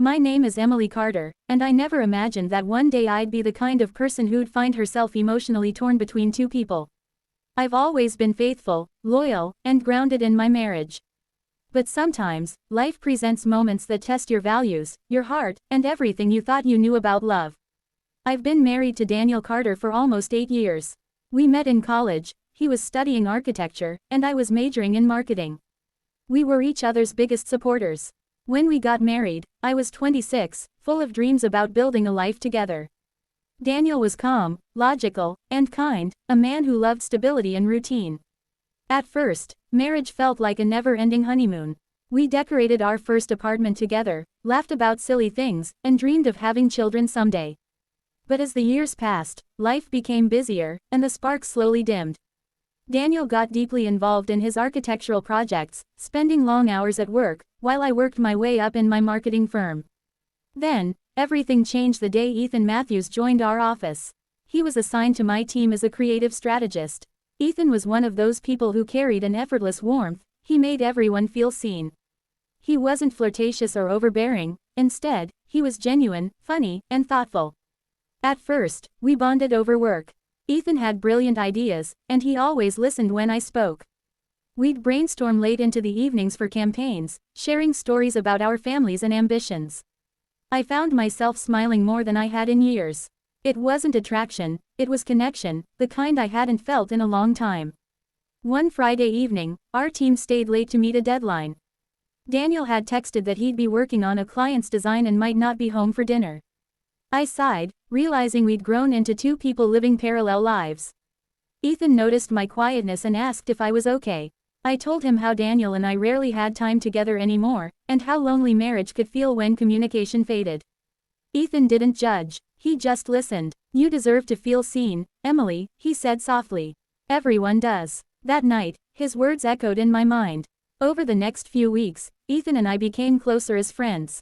My name is Emily Carter, and I never imagined that one day I'd be the kind of person who'd find herself emotionally torn between two people. I've always been faithful, loyal, and grounded in my marriage. But sometimes, life presents moments that test your values, your heart, and everything you thought you knew about love. I've been married to Daniel Carter for almost 8 years. We met in college, he was studying architecture, and I was majoring in marketing. We were each other's biggest supporters. When we got married, I was 26, full of dreams about building a life together. Daniel was calm, logical, and kind, a man who loved stability and routine. At first, marriage felt like a never-ending honeymoon. We decorated our first apartment together, laughed about silly things, and dreamed of having children someday. But as the years passed, life became busier, and the spark slowly dimmed. Daniel got deeply involved in his architectural projects, spending long hours at work, while I worked my way up in my marketing firm. Then, everything changed the day Ethan Matthews joined our office. He was assigned to my team as a creative strategist. Ethan was one of those people who carried an effortless warmth. He made everyone feel seen. He wasn't flirtatious or overbearing, instead, he was genuine, funny, and thoughtful. At first, we bonded over work. Ethan had brilliant ideas, and he always listened when I spoke. We'd brainstorm late into the evenings for campaigns, sharing stories about our families and ambitions. I found myself smiling more than I had in years. It wasn't attraction, it was connection, the kind I hadn't felt in a long time. One Friday evening, our team stayed late to meet a deadline. Daniel had texted that he'd be working on a client's design and might not be home for dinner. I sighed, realizing we'd grown into two people living parallel lives. Ethan noticed my quietness and asked if I was okay. I told him how Daniel and I rarely had time together anymore, and how lonely marriage could feel when communication faded. Ethan didn't judge, he just listened. "You deserve to feel seen, Emily," he said softly. "Everyone does." That night, his words echoed in my mind. Over the next few weeks, Ethan and I became closer as friends.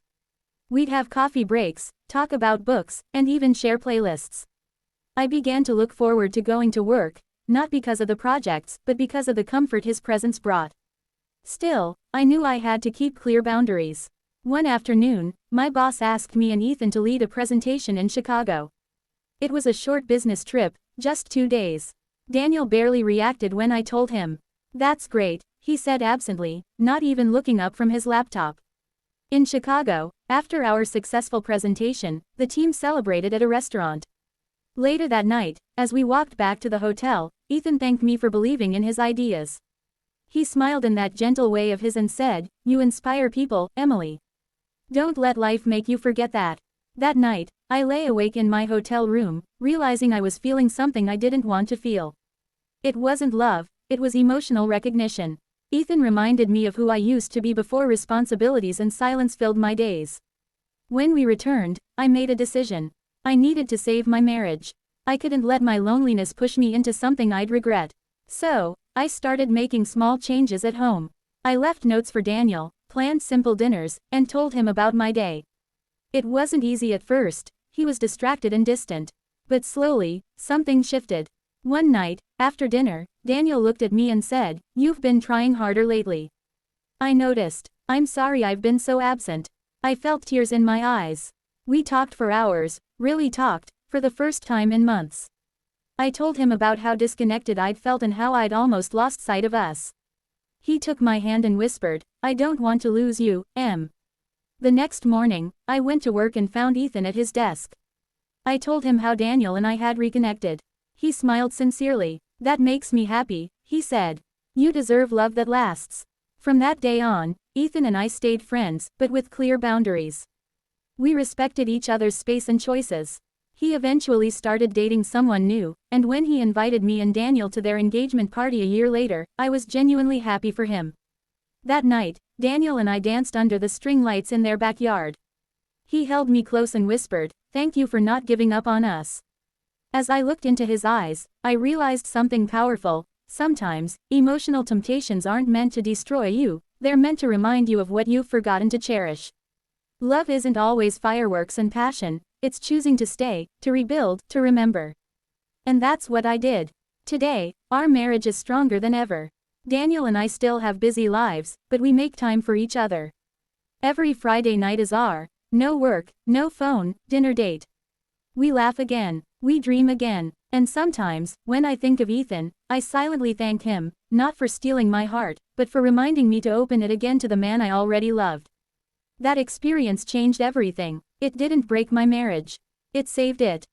We'd have coffee breaks, talk about books, and even share playlists. I began to look forward to going to work, not because of the projects, but because of the comfort his presence brought. Still, I knew I had to keep clear boundaries. One afternoon, my boss asked me and Ethan to lead a presentation in Chicago. It was a short business trip, just 2 days. Daniel barely reacted when I told him. "That's great," he said absently, not even looking up from his laptop. In Chicago, after our successful presentation, the team celebrated at a restaurant. Later that night, as we walked back to the hotel, Ethan thanked me for believing in his ideas. He smiled in that gentle way of his and said, "You inspire people, Emily. Don't let life make you forget that." That night, I lay awake in my hotel room, realizing I was feeling something I didn't want to feel. It wasn't love, it was emotional recognition. Ethan reminded me of who I used to be before responsibilities and silence filled my days. When we returned, I made a decision. I needed to save my marriage. I couldn't let my loneliness push me into something I'd regret. So, I started making small changes at home. I left notes for Daniel, planned simple dinners, and told him about my day. It wasn't easy at first, he was distracted and distant. But slowly, something shifted. One night, after dinner, Daniel looked at me and said, "You've been trying harder lately." I noticed. "I'm sorry I've been so absent." I felt tears in my eyes. We talked for hours, really talked, for the first time in months. I told him about how disconnected I'd felt and how I'd almost lost sight of us. He took my hand and whispered, "I don't want to lose you, Em." The next morning, I went to work and found Ethan at his desk. I told him how Daniel and I had reconnected. He smiled sincerely. "That makes me happy," he said. "You deserve love that lasts." From that day on, Ethan and I stayed friends, but with clear boundaries. We respected each other's space and choices. He eventually started dating someone new, and when he invited me and Daniel to their engagement party a year later, I was genuinely happy for him. That night, Daniel and I danced under the string lights in their backyard. He held me close and whispered, "Thank you for not giving up on us." As I looked into his eyes, I realized something powerful. Sometimes, emotional temptations aren't meant to destroy you, they're meant to remind you of what you've forgotten to cherish. Love isn't always fireworks and passion, it's choosing to stay, to rebuild, to remember. And that's what I did. Today, our marriage is stronger than ever. Daniel and I still have busy lives, but we make time for each other. Every Friday night is our No work, no phone, dinner date. We laugh again. We dream again. And sometimes, when I think of Ethan, I silently thank him, not for stealing my heart, but for reminding me to open it again to the man I already loved. That experience changed everything. It didn't break my marriage. It saved it.